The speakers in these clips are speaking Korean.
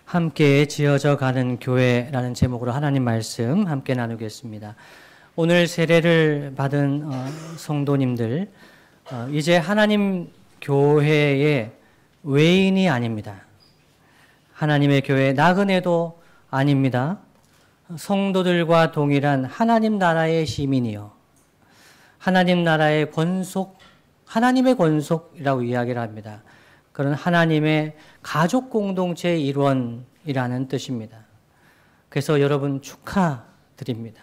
함께 지어져 가는 교회라는 제목으로 하나님 말씀 함께 나누겠습니다. 오늘 세례를 받은 성도님들, 이제 하나님 교회의 외인이 아닙니다. 하나님의 교회 나그네도 아닙니다. 성도들과 동일한 하나님 나라의 시민이요, 하나님 나라의 권속, 하나님의 권속이라고 이야기를 합니다. 그런 하나님의 가족 공동체의 일원이라는 뜻입니다. 그래서 여러분 축하드립니다.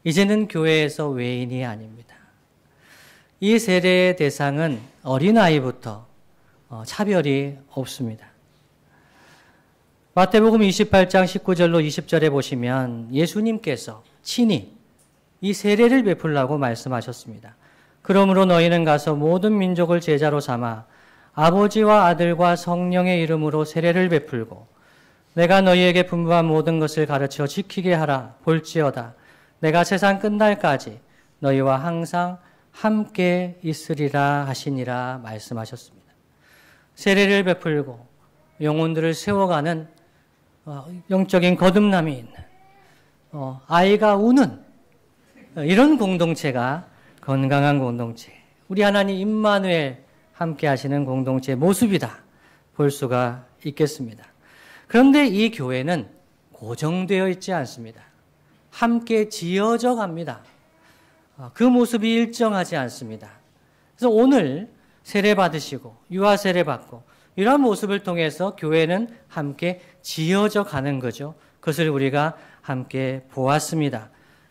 이제는 교회에서 외인이 아닙니다. 이 세례의 대상은 어린아이부터 차별이 없습니다. 마태복음 28장 19절로 20절에 보시면 예수님께서 친히 이 세례를 베풀라고 말씀하셨습니다. 그러므로 너희는 가서 모든 민족을 제자로 삼아 아버지와 아들과 성령의 이름으로 세례를 베풀고 내가 너희에게 분부한 모든 것을 가르쳐 지키게 하라. 볼지어다 내가 세상 끝날까지 너희와 항상 함께 있으리라 하시니라 말씀하셨습니다. 세례를 베풀고 영혼들을 세워가는 영적인 거듭남이 있는 아이가 우는 이런 공동체가 건강한 공동체, 우리 하나님 임마누엘 함께 하시는 공동체의 모습이다 볼 수가 있겠습니다. 그런데 이 교회는 고정되어 있지 않습니다. 함께 지어져 갑니다. 그 모습이 일정하지 않습니다. 그래서 오늘 세례 받으시고 유아 세례 받고 이러한 모습을 통해서 교회는 함께 지어져 가는 거죠. 그것을 우리가 함께 보았습니다.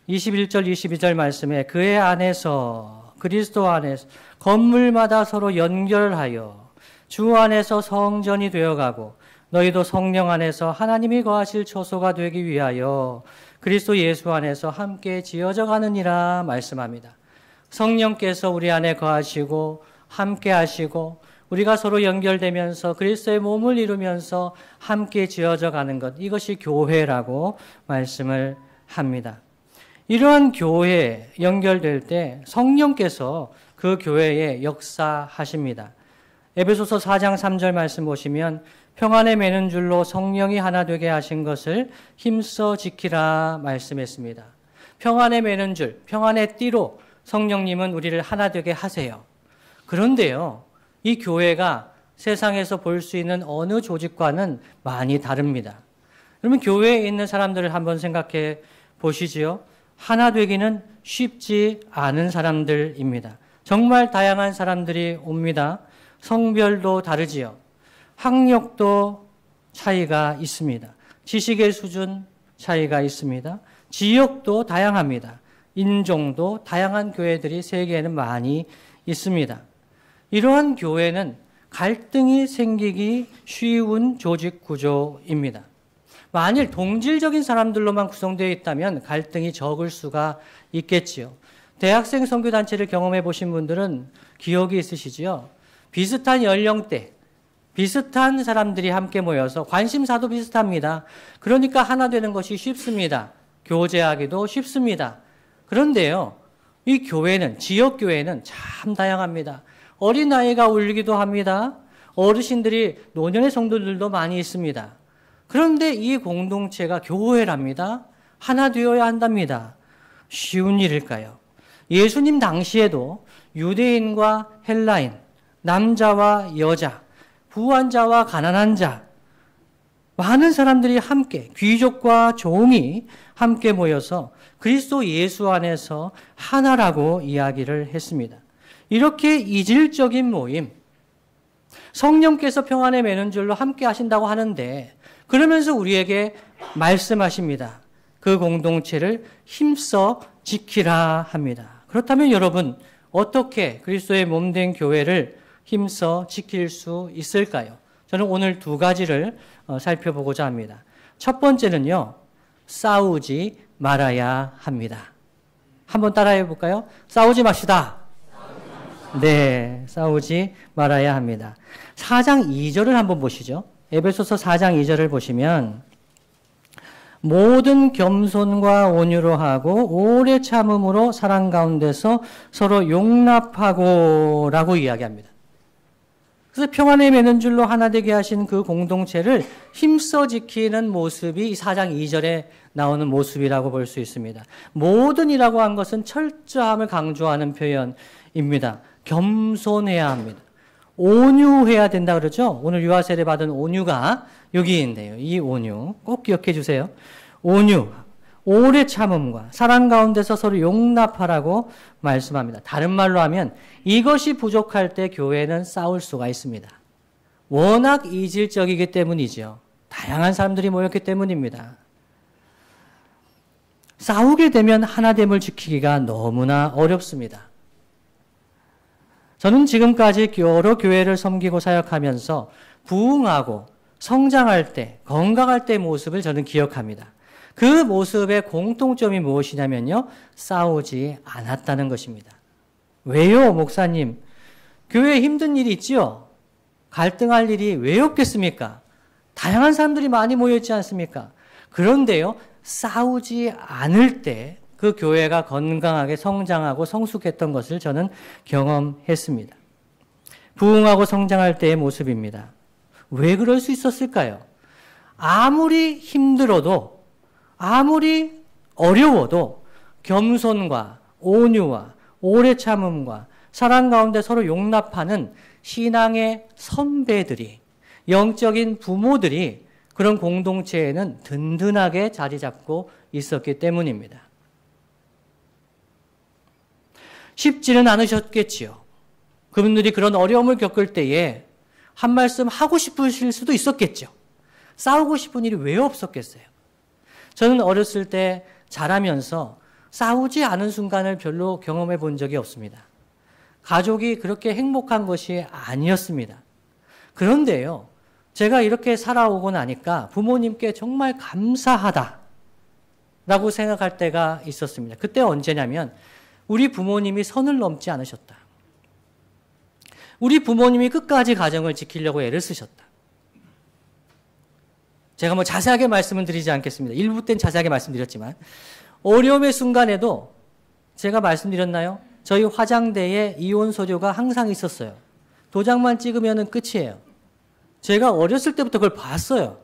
21절 22절 말씀에 그의 안에서 그리스도 안에서 건물마다 서로 연결하여 주 안에서 성전이 되어가고 너희도 성령 안에서 하나님이 거하실 처소가 되기 위하여 그리스도 예수 안에서 함께 지어져 가느니라 말씀합니다. 성령께서 우리 안에 거하시고 함께 하시고 우리가 서로 연결되면서 그리스도의 몸을 이루면서 함께 지어져 가는 것, 이것이 교회라고 말씀을 합니다. 이러한 교회에 연결될 때 성령께서 그 교회에 역사하십니다. 에베소서 4장 3절 말씀 보시면 평안에 매는 줄로 성령이 하나 되게 하신 것을 힘써 지키라 말씀했습니다. 평안에 매는 줄, 평안의 띠로 성령님은 우리를 하나 되게 하세요. 그런데요, 이 교회가 세상에서 볼 수 있는 어느 조직과는 많이 다릅니다. 그러면 교회에 있는 사람들을 한번 생각해 보시지요. 하나 되기는 쉽지 않은 사람들입니다. 정말 다양한 사람들이 옵니다. 성별도 다르지요. 학력도 차이가 있습니다. 지식의 수준 차이가 있습니다. 지역도 다양합니다. 인종도 다양한 교회들이 세계에는 많이 있습니다. 이러한 교회는 갈등이 생기기 쉬운 조직 구조입니다. 만일 동질적인 사람들로만 구성되어 있다면 갈등이 적을 수가 있겠지요. 대학생 선교단체를 경험해 보신 분들은 기억이 있으시지요. 비슷한 연령대, 비슷한 사람들이 함께 모여서 관심사도 비슷합니다. 그러니까 하나 되는 것이 쉽습니다. 교제하기도 쉽습니다. 그런데요, 이 교회는, 지역교회는 참 다양합니다. 어린아이가 울기도 합니다. 어르신들이 노년의 성도들도 많이 있습니다. 그런데 이 공동체가 교회랍니다. 하나 되어야 한답니다. 쉬운 일일까요? 예수님 당시에도 유대인과 헬라인, 남자와 여자, 부한 자와 가난한 자, 많은 사람들이 함께, 귀족과 종이 함께 모여서 그리스도 예수 안에서 하나라고 이야기를 했습니다. 이렇게 이질적인 모임, 성령께서 평안에 매는 줄로 함께 하신다고 하는데 그러면서 우리에게 말씀하십니다. 그 공동체를 힘써 지키라 합니다. 그렇다면 여러분, 어떻게 그리스도의 몸된 교회를 힘써 지킬 수 있을까요? 저는 오늘 두 가지를 살펴보고자 합니다. 첫 번째는요, 싸우지 말아야 합니다. 한번 따라해 볼까요? 싸우지 맙시다. 네, 싸우지 말아야 합니다. 4장 2절을 한번 보시죠. 에베소서 4장 2절을 보시면 모든 겸손과 온유로 하고 오래 참음으로 사랑 가운데서 서로 용납하고 라고 이야기합니다. 그래서 평안에 매는 줄로 하나 되게 하신 그 공동체를 힘써 지키는 모습이 4장 2절에 나오는 모습이라고 볼 수 있습니다. 모든이라고 한 것은 철저함을 강조하는 표현입니다. 겸손해야 합니다. 온유해야 된다 그러죠. 오늘 유아 세례 받은 온유가 여기 있네요. 이 온유 꼭 기억해 주세요. 온유, 오래 참음과 사랑 가운데서 서로 용납하라고 말씀합니다. 다른 말로 하면 이것이 부족할 때 교회는 싸울 수가 있습니다. 워낙 이질적이기 때문이죠. 다양한 사람들이 모였기 때문입니다. 싸우게 되면 하나됨을 지키기가 너무나 어렵습니다. 저는 지금까지 여러 교회를 섬기고 사역하면서 부흥하고 성장할 때, 건강할 때의 모습을 저는 기억합니다. 그 모습의 공통점이 무엇이냐면요, 싸우지 않았다는 것입니다. 왜요, 목사님? 교회에 힘든 일이 있지요? 갈등할 일이 왜 없겠습니까? 다양한 사람들이 많이 모여있지 않습니까? 그런데요, 싸우지 않을 때 그 교회가 건강하게 성장하고 성숙했던 것을 저는 경험했습니다. 부흥하고 성장할 때의 모습입니다. 왜 그럴 수 있었을까요? 아무리 힘들어도, 아무리 어려워도 겸손과 온유와 오래 참음과 사랑 가운데 서로 용납하는 신앙의 선배들이, 영적인 부모들이 그런 공동체에는 든든하게 자리 잡고 있었기 때문입니다. 쉽지는 않으셨겠지요. 그분들이 그런 어려움을 겪을 때에 한 말씀 하고 싶으실 수도 있었겠죠. 싸우고 싶은 일이 왜 없었겠어요? 저는 어렸을 때 자라면서 싸우지 않은 순간을 별로 경험해 본 적이 없습니다. 가족이 그렇게 행복한 것이 아니었습니다. 그런데요, 제가 이렇게 살아오고 나니까 부모님께 정말 감사하다라고 생각할 때가 있었습니다. 그때 언제냐면 우리 부모님이 선을 넘지 않으셨다. 우리 부모님이 끝까지 가정을 지키려고 애를 쓰셨다. 제가 자세하게 말씀은 드리지 않겠습니다. 일부 때는 자세하게 말씀드렸지만 어려움의 순간에도 제가 말씀드렸나요? 저희 화장대에 이혼 서류가 항상 있었어요. 도장만 찍으면 끝이에요. 제가 어렸을 때부터 그걸 봤어요.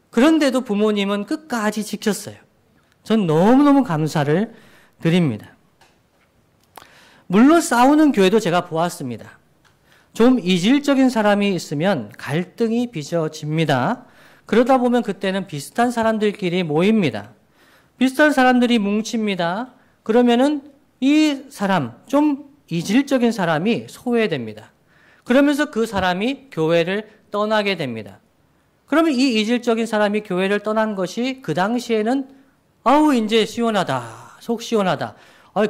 그런데도 부모님은 끝까지 지켰어요. 전 너무너무 감사를 드립니다. 물론 싸우는 교회도 제가 보았습니다. 좀 이질적인 사람이 있으면 갈등이 빚어집니다. 그러다 보면 그때는 비슷한 사람들끼리 모입니다. 비슷한 사람들이 뭉칩니다. 그러면은 이 사람, 좀 이질적인 사람이 소외됩니다. 그러면서 그 사람이 교회를 떠나게 됩니다. 그러면 이 이질적인 사람이 교회를 떠난 것이 그 당시에는 아우 이제 시원하다, 속 시원하다,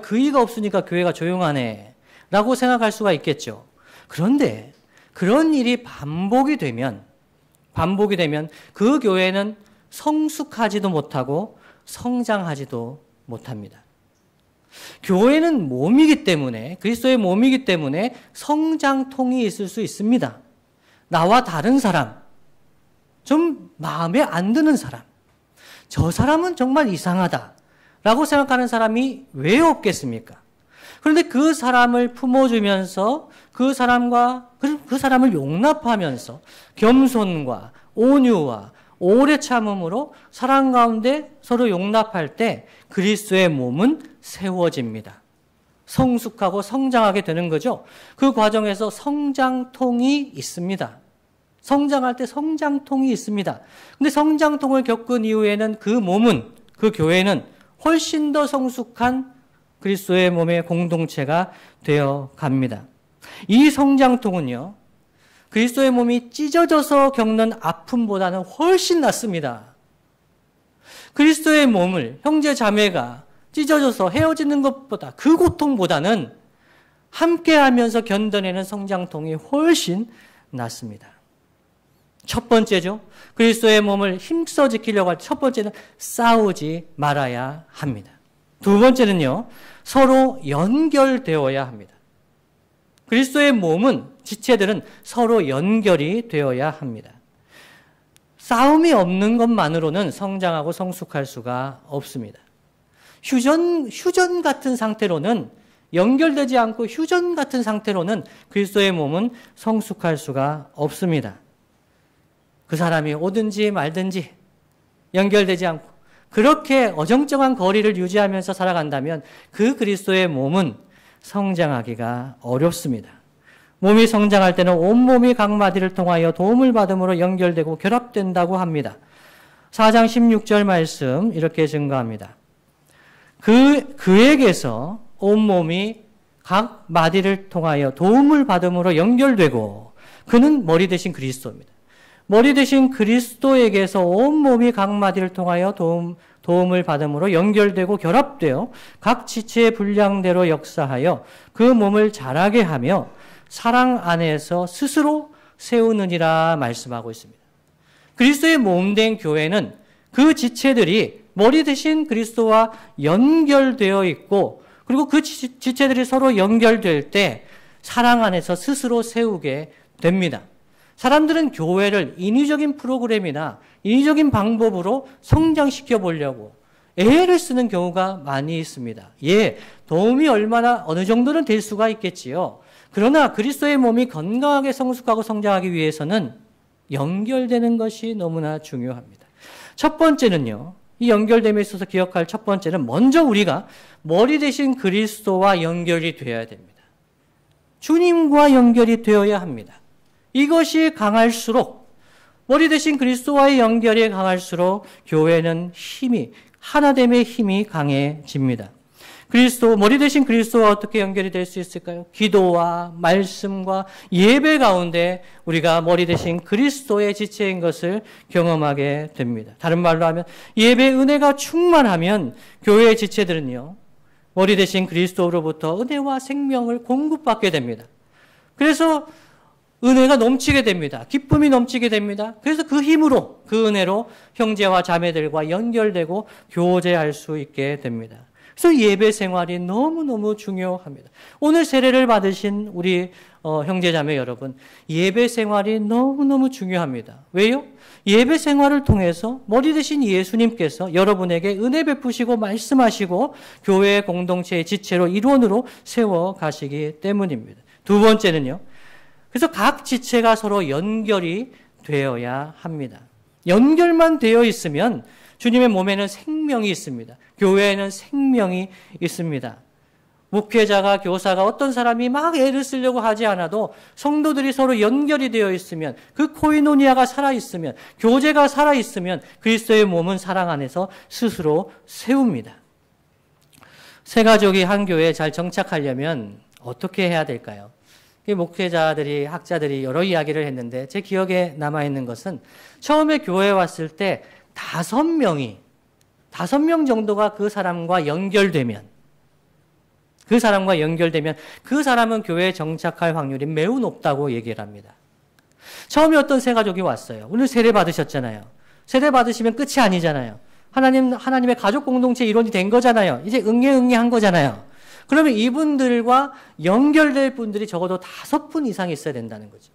그이가 없으니까 교회가 조용하네 라고 생각할 수가 있겠죠. 그런데 그런 일이 반복이 되면 그 교회는 성숙하지도 못하고 성장하지도 못합니다. 교회는 몸이기 때문에, 그리스도의 몸이기 때문에 성장통이 있을 수 있습니다. 나와 다른 사람, 좀 마음에 안 드는 사람, 저 사람은 정말 이상하다라고 생각하는 사람이 왜 없겠습니까? 그런데 그 사람을 품어주면서 그 사람을 용납하면서 겸손과 온유와 오래 참음으로 사랑 가운데 서로 용납할 때 그리스도의 몸은 세워집니다. 성숙하고 성장하게 되는 거죠. 그 과정에서 성장통이 있습니다. 성장할 때 성장통이 있습니다. 근데 성장통을 겪은 이후에는 그 몸은, 그 교회는 훨씬 더 성숙한 그리스도의 몸의 공동체가 되어 갑니다. 이 성장통은요, 그리스도의 몸이 찢어져서 겪는 아픔보다는 훨씬 낫습니다. 그리스도의 몸을 형제 자매가 찢어져서 헤어지는 것보다, 그 고통보다는 함께하면서 견뎌내는 성장통이 훨씬 낫습니다. 첫 번째죠. 그리스도의 몸을 힘써 지키려고 할 첫 번째는 싸우지 말아야 합니다. 두 번째는요, 서로 연결되어야 합니다. 그리스도의 몸은, 지체들은 서로 연결이 되어야 합니다. 싸움이 없는 것만으로는 성장하고 성숙할 수가 없습니다. 휴전 같은 상태로는 연결되지 않고 휴전 같은 상태로는 그리스도의 몸은 성숙할 수가 없습니다. 그 사람이 오든지 말든지 연결되지 않고 그렇게 어정쩡한 거리를 유지하면서 살아간다면 그 그리스도의 몸은 성장하기가 어렵습니다. 몸이 성장할 때는 온몸이 각 마디를 통하여 도움을 받음으로 연결되고 결합된다고 합니다. 4장 16절 말씀 이렇게 증거합니다. 그에게서 온몸이 각 마디를 통하여 도움을 받음으로 연결되고 그는 머리 대신 그리스도입니다. 머리 대신 그리스도에게서 온몸이 각 마디를 통하여 도움을 받음으로 연결되고 결합되어 각 지체의 분량대로 역사하여 그 몸을 자라게 하며 사랑 안에서 스스로 세우느니라 말씀하고 있습니다. 그리스도의 몸된 교회는 그 지체들이 머리 대신 그리스도와 연결되어 있고 그리고 그 지체들이 서로 연결될 때 사랑 안에서 스스로 세우게 됩니다. 사람들은 교회를 인위적인 프로그램이나 인위적인 방법으로 성장시켜 보려고 애를 쓰는 경우가 많이 있습니다. 도움이 어느 정도는 될 수가 있겠지요. 그러나 그리스도의 몸이 건강하게 성숙하고 성장하기 위해서는 연결되는 것이 너무나 중요합니다. 첫 번째는요, 이 연결됨에 있어서 기억할 첫 번째는 먼저 우리가 머리 대신 그리스도와 연결이 되어야 됩니다. 주님과 연결이 되어야 합니다. 이것이 강할수록 머리 대신 그리스도와의 연결이 강할수록 교회는 하나됨의 힘이 강해집니다. 머리 대신 그리스도와 어떻게 연결이 될 수 있을까요? 기도와 말씀과 예배 가운데 우리가 머리 대신 그리스도의 지체인 것을 경험하게 됩니다. 다른 말로 하면 예배 은혜가 충만하면 교회의 지체들은요, 머리 대신 그리스도로부터 은혜와 생명을 공급받게 됩니다. 그래서 은혜가 넘치게 됩니다. 기쁨이 넘치게 됩니다. 그래서 그 힘으로, 그 은혜로 형제와 자매들과 연결되고 교제할 수 있게 됩니다. 그래서 예배 생활이 너무너무 중요합니다. 오늘 세례를 받으신 우리 형제자매 여러분, 예배 생활이 너무너무 중요합니다. 왜요? 예배 생활을 통해서 머리 대신 예수님께서 여러분에게 은혜 베푸시고 말씀하시고 교회 공동체의 지체로 일원으로 세워 가시기 때문입니다. 두 번째는요, 그래서 각 지체가 서로 연결이 되어야 합니다. 연결만 되어 있으면 주님의 몸에는 생명이 있습니다. 교회에는 생명이 있습니다. 목회자가, 교사가, 어떤 사람이 막 애를 쓰려고 하지 않아도 성도들이 서로 연결이 되어 있으면, 그 코이노니아가 살아있으면, 교제가 살아있으면 그리스도의 몸은 사랑 안에서 스스로 세웁니다. 새 가족이 한 교회에 잘 정착하려면 어떻게 해야 될까요? 목회자들이, 학자들이 여러 이야기를 했는데 제 기억에 남아있는 것은 처음에 교회에 왔을 때 5명 정도가 그 사람과 연결되면 그 사람은 교회에 정착할 확률이 매우 높다고 얘기를 합니다. 처음에 어떤 새 가족이 왔어요. 오늘 세례 받으셨잖아요. 세례 받으시면 끝이 아니잖아요. 하나님의 가족 공동체 일원이 된 거잖아요. 이제 응애한 거잖아요. 그러면 이분들과 연결될 분들이 적어도 5분 이상 있어야 된다는 거죠.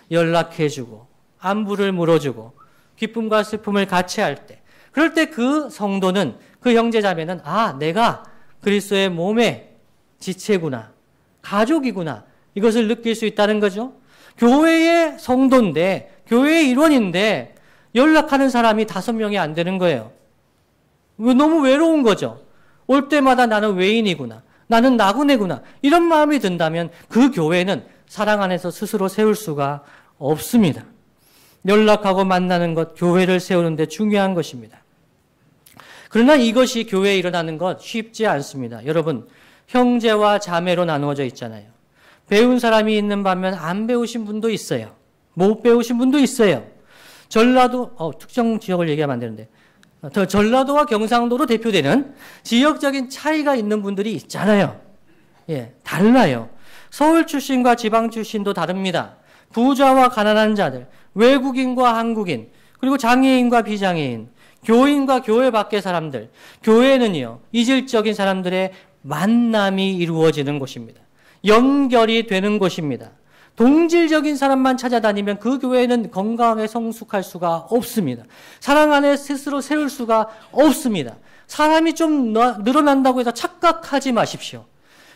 연락해주고, 안부를 물어주고, 기쁨과 슬픔을 같이 할 때, 그럴 때 그 성도는, 그 형제자매는, 내가 그리스도의 몸의 지체구나, 가족이구나, 이것을 느낄 수 있다는 거죠. 교회의 성도인데, 교회의 일원인데, 연락하는 사람이 5명이 안 되는 거예요. 너무 외로운 거죠. 올 때마다 나는 외인이구나, 나는 나그네구나, 이런 마음이 든다면 그 교회는 사랑 안에서 스스로 세울 수가 없습니다. 연락하고 만나는 것, 교회를 세우는 데 중요한 것입니다. 그러나 이것이 교회에 일어나는 것 쉽지 않습니다. 여러분, 형제와 자매로 나누어져 있잖아요. 배운 사람이 있는 반면 안 배우신 분도 있어요. 못 배우신 분도 있어요. 특정 지역을 얘기하면 안 되는데, 전라도와 경상도로 대표되는 지역적인 차이가 있는 분들이 있잖아요. 달라요. 서울 출신과 지방 출신도 다릅니다. 부자와 가난한 자들, 외국인과 한국인, 그리고 장애인과 비장애인, 교인과 교회 밖의 사람들, 교회는요, 이질적인 사람들의 만남이 이루어지는 곳입니다. 연결이 되는 곳입니다. 동질적인 사람만 찾아다니면 그 교회는 건강하게 성숙할 수가 없습니다. 사랑 안에 스스로 세울 수가 없습니다. 사람이 좀 늘어난다고 해서 착각하지 마십시오.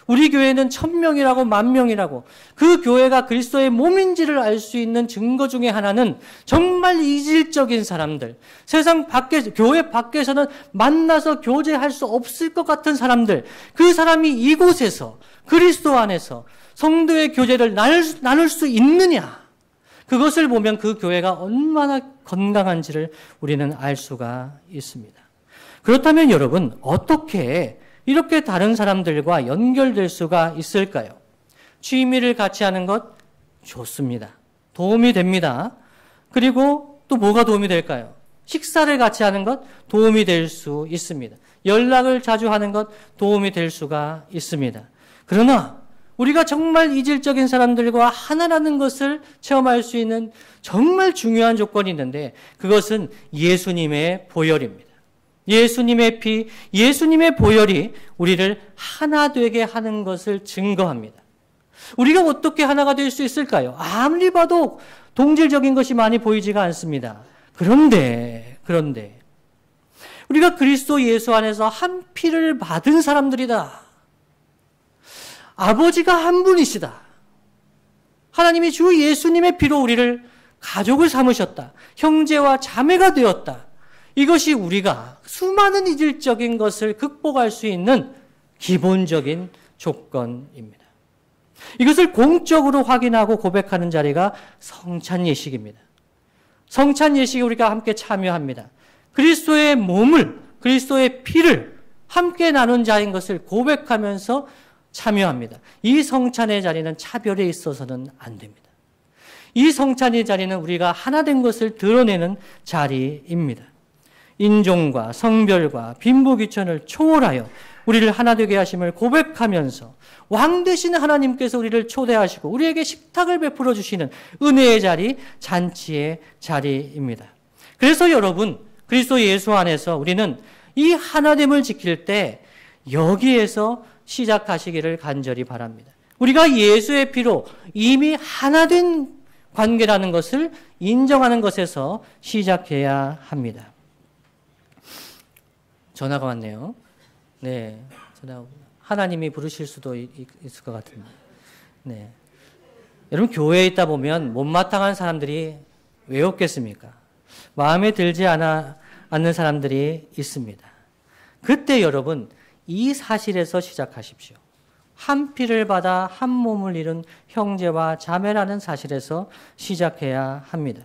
우리 교회는 1000명이라고 10,000명이라고 그 교회가 그리스도의 몸인지를 알 수 있는 증거 중에 하나는 정말 이질적인 사람들, 세상 밖에, 교회 밖에서는 만나서 교제할 수 없을 것 같은 사람들, 그 사람이 이곳에서 그리스도 안에서 성도의 교제를 나눌 수 있느냐, 그것을 보면 그 교회가 얼마나 건강한지를 우리는 알 수가 있습니다. 그렇다면 여러분, 어떻게 이렇게 다른 사람들과 연결될 수가 있을까요? 취미를 같이 하는 것 좋습니다. 도움이 됩니다. 그리고 또 뭐가 도움이 될까요? 식사를 같이 하는 것 도움이 될 수 있습니다. 연락을 자주 하는 것 도움이 될 수가 있습니다. 그러나 우리가 정말 이질적인 사람들과 하나라는 것을 체험할 수 있는 정말 중요한 조건이 있는데 그것은 예수님의 보혈입니다. 예수님의 피, 예수님의 보혈이 우리를 하나 되게 하는 것을 증거합니다. 우리가 어떻게 하나가 될 수 있을까요? 아무리 봐도 동질적인 것이 많이 보이지가 않습니다. 그런데 우리가 그리스도 예수 안에서 한 피를 받은 사람들이다. 아버지가 한 분이시다. 하나님이 주 예수님의 피로 우리를 가족을 삼으셨다. 형제와 자매가 되었다. 이것이 우리가 수많은 이질적인 것을 극복할 수 있는 기본적인 조건입니다. 이것을 공적으로 확인하고 고백하는 자리가 성찬 예식입니다. 성찬 예식에 우리가 함께 참여합니다. 그리스도의 몸을, 그리스도의 피를 함께 나눈 자인 것을 고백하면서 참여합니다. 이 성찬의 자리는 차별에 있어서는 안 됩니다. 이 성찬의 자리는 우리가 하나 된 것을 드러내는 자리입니다. 인종과 성별과 빈부귀천을 초월하여 우리를 하나 되게 하심을 고백하면서 왕 되신 하나님께서 우리를 초대하시고 우리에게 식탁을 베풀어 주시는 은혜의 자리, 잔치의 자리입니다. 그래서 여러분, 그리스도 예수 안에서 우리는 이 하나됨을 지킬 때 여기에서 시작하시기를 간절히 바랍니다. 우리가 예수의 피로 이미 하나된 관계라는 것을 인정하는 것에서 시작해야 합니다. 전화가 왔네요. 네, 전화 하나님이 부르실 수도 있을 것 같은데. 네, 여러분 교회에 있다 보면 못마땅한 사람들이 왜 없겠습니까? 마음에 들지 않는 사람들이 있습니다. 그때 여러분 이 사실에서 시작하십시오. 한 피를 받아 한 몸을 이룬 형제와 자매라는 사실에서 시작해야 합니다.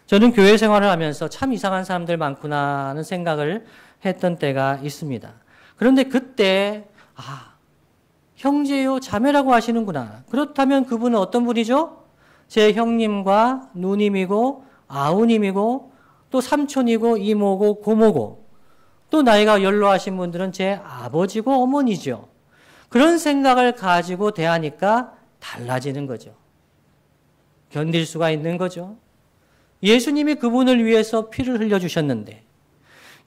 저는 교회 생활을 하면서 참 이상한 사람들 많구나 하는 생각을 했던 때가 있습니다. 그런데 그때 형제요 자매라고 하시는구나. 그렇다면 그분은 어떤 분이죠? 제 형님과 누님이고 아우님이고 또 삼촌이고 이모고 고모고 또 나이가 연로하신 분들은 제 아버지고 어머니죠. 그런 생각을 가지고 대하니까 달라지는 거죠. 견딜 수가 있는 거죠. 예수님이 그분을 위해서 피를 흘려주셨는데,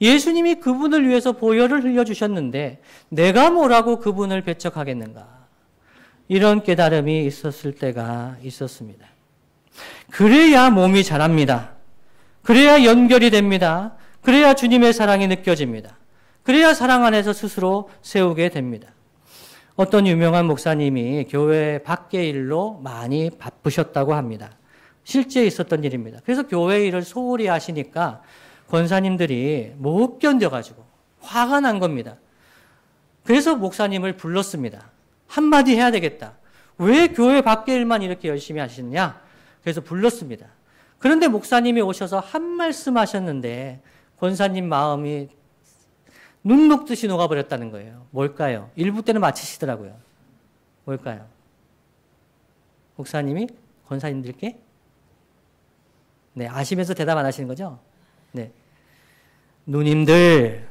예수님이 그분을 위해서 보혈을 흘려주셨는데 내가 뭐라고 그분을 배척하겠는가. 이런 깨달음이 있었을 때가 있었습니다. 그래야 몸이 자랍니다. 그래야 연결이 됩니다. 그래야 주님의 사랑이 느껴집니다. 그래야 사랑 안에서 스스로 세우게 됩니다. 어떤 유명한 목사님이 교회 밖의 일로 많이 바쁘셨다고 합니다. 실제 있었던 일입니다. 그래서 교회 일을 소홀히 하시니까 권사님들이 못 견뎌가지고 화가 난 겁니다. 그래서 목사님을 불렀습니다. 한마디 해야 되겠다. 왜 교회 밖의 일만 이렇게 열심히 하시느냐? 그래서 불렀습니다. 그런데 목사님이 오셔서 한 말씀 하셨는데 권사님 마음이 눈 녹듯이 녹아버렸다는 거예요. 뭘까요? 1부 때는 마치시더라고요. 뭘까요? 목사님이 권사님들께 네, 아시면서 대답 안 하시는 거죠? 네. 누님들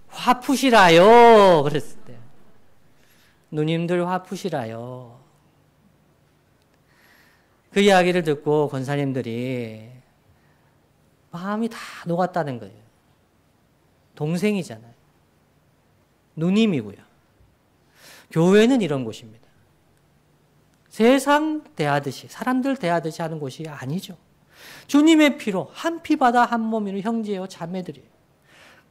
화 푸시라요. 그랬을 때. 누님들 화 푸시라요. 그 이야기를 듣고 권사님들이 마음이 다 녹았다는 거예요. 동생이잖아요. 누님이고요. 교회는 이런 곳입니다. 세상 대하듯이, 사람들 대하듯이 하는 곳이 아니죠. 주님의 피로 한 피 받아 한 몸이로 형제요 자매들이에요.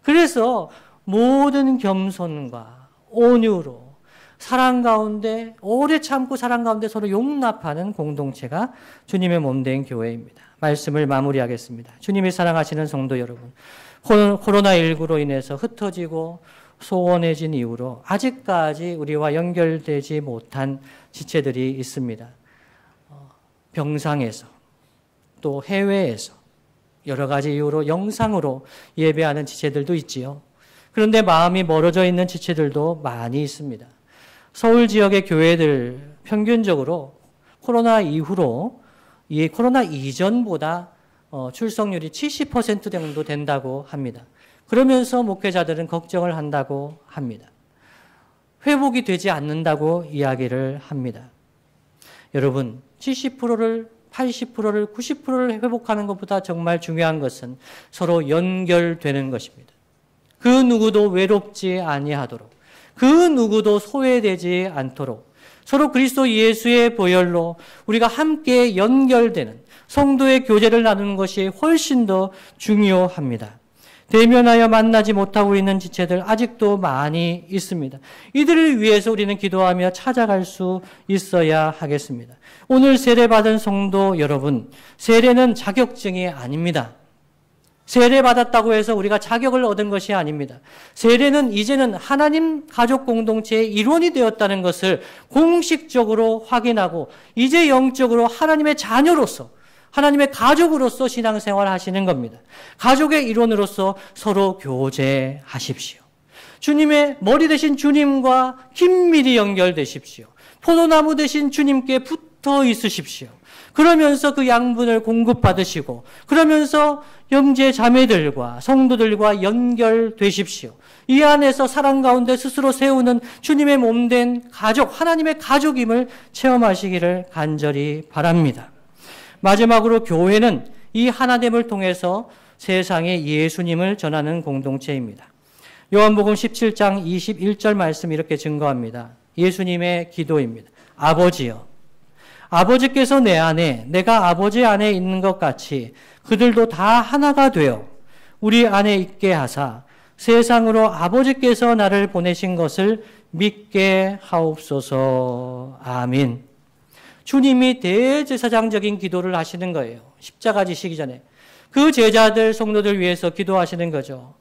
그래서 모든 겸손과 온유로 사랑 가운데 오래 참고 사랑 가운데 서로 용납하는 공동체가 주님의 몸된 교회입니다. 말씀을 마무리하겠습니다. 주님이 사랑하시는 성도 여러분, 코로나19로 인해서 흩어지고 소원해진 이후로 아직까지 우리와 연결되지 못한 지체들이 있습니다. 병상에서 또 해외에서 여러 가지 이유로 영상으로 예배하는 지체들도 있지요. 그런데 마음이 멀어져 있는 지체들도 많이 있습니다. 서울 지역의 교회들 평균적으로 코로나 이후로 이 코로나 이전보다 출석률이 70% 정도 된다고 합니다. 그러면서 목회자들은 걱정을 한다고 합니다. 회복이 되지 않는다고 이야기를 합니다. 여러분, 70%를 80%를 90%를 회복하는 것보다 정말 중요한 것은 서로 연결되는 것입니다. 그 누구도 외롭지 아니하도록, 그 누구도 소외되지 않도록 서로 그리스도 예수의 보혈로 우리가 함께 연결되는 성도의 교제를 나누는 것이 훨씬 더 중요합니다. 대면하여 만나지 못하고 있는 지체들 아직도 많이 있습니다. 이들을 위해서 우리는 기도하며 찾아갈 수 있어야 하겠습니다. 오늘 세례받은 성도 여러분, 세례는 자격증이 아닙니다. 세례받았다고 해서 우리가 자격을 얻은 것이 아닙니다. 세례는 이제는 하나님 가족 공동체의 일원이 되었다는 것을 공식적으로 확인하고 이제 영적으로 하나님의 자녀로서 하나님의 가족으로서 신앙생활을 하시는 겁니다. 가족의 일원으로서 서로 교제하십시오. 주님의 머리 대신 주님과 긴밀히 연결되십시오. 포도나무 대신 주님께 붙어 있으십시오. 그러면서 그 양분을 공급받으시고 그러면서 형제 자매들과 성도들과 연결되십시오. 이 안에서 사랑 가운데 스스로 세우는 주님의 몸된 가족, 하나님의 가족임을 체험하시기를 간절히 바랍니다. 마지막으로 교회는 이 하나됨을 통해서 세상에 예수님을 전하는 공동체입니다. 요한복음 17장 21절 말씀이 이렇게 증거합니다. 예수님의 기도입니다. 아버지여, 아버지께서 내 안에 내가 아버지 안에 있는 것 같이 그들도 다 하나가 되어 우리 안에 있게 하사 세상으로 아버지께서 나를 보내신 것을 믿게 하옵소서. 아멘. 주님이 대제사장적인 기도를 하시는 거예요. 십자가 지시기 전에. 그 제자들, 성도들 위해서 기도하시는 거죠.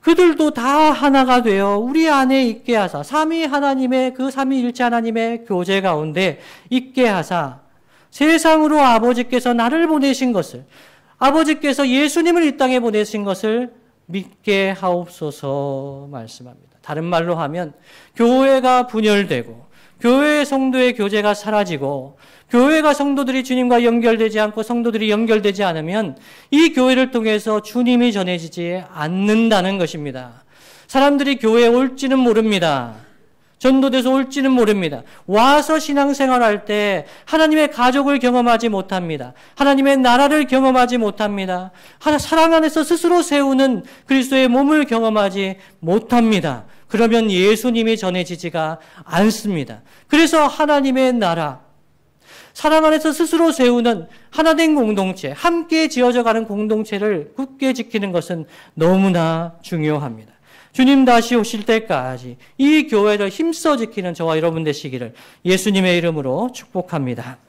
그들도 다 하나가 되어 우리 안에 있게 하사 삼위 하나님의 그 삼위일체 하나님의 교제 가운데 있게 하사 세상으로 아버지께서 나를 보내신 것을 아버지께서 예수님을 이 땅에 보내신 것을 믿게 하옵소서 말씀합니다. 다른 말로 하면 교회가 분열되고 교회의 성도의 교제가 사라지고 교회가 성도들이 주님과 연결되지 않고 성도들이 연결되지 않으면 이 교회를 통해서 주님이 전해지지 않는다는 것입니다. 사람들이 교회에 올지는 모릅니다. 전도돼서 올지는 모릅니다. 와서 신앙생활할 때 하나님의 가족을 경험하지 못합니다. 하나님의 나라를 경험하지 못합니다. 사랑 안에서 스스로 세우는 그리스도의 몸을 경험하지 못합니다. 그러면 예수님이 전해지지가 않습니다. 그래서 하나님의 나라, 사랑 안에서 스스로 세우는 하나된 공동체, 함께 지어져가는 공동체를 굳게 지키는 것은 너무나 중요합니다. 주님 다시 오실 때까지 이 교회를 힘써 지키는 저와 여러분 되시기를 예수님의 이름으로 축복합니다.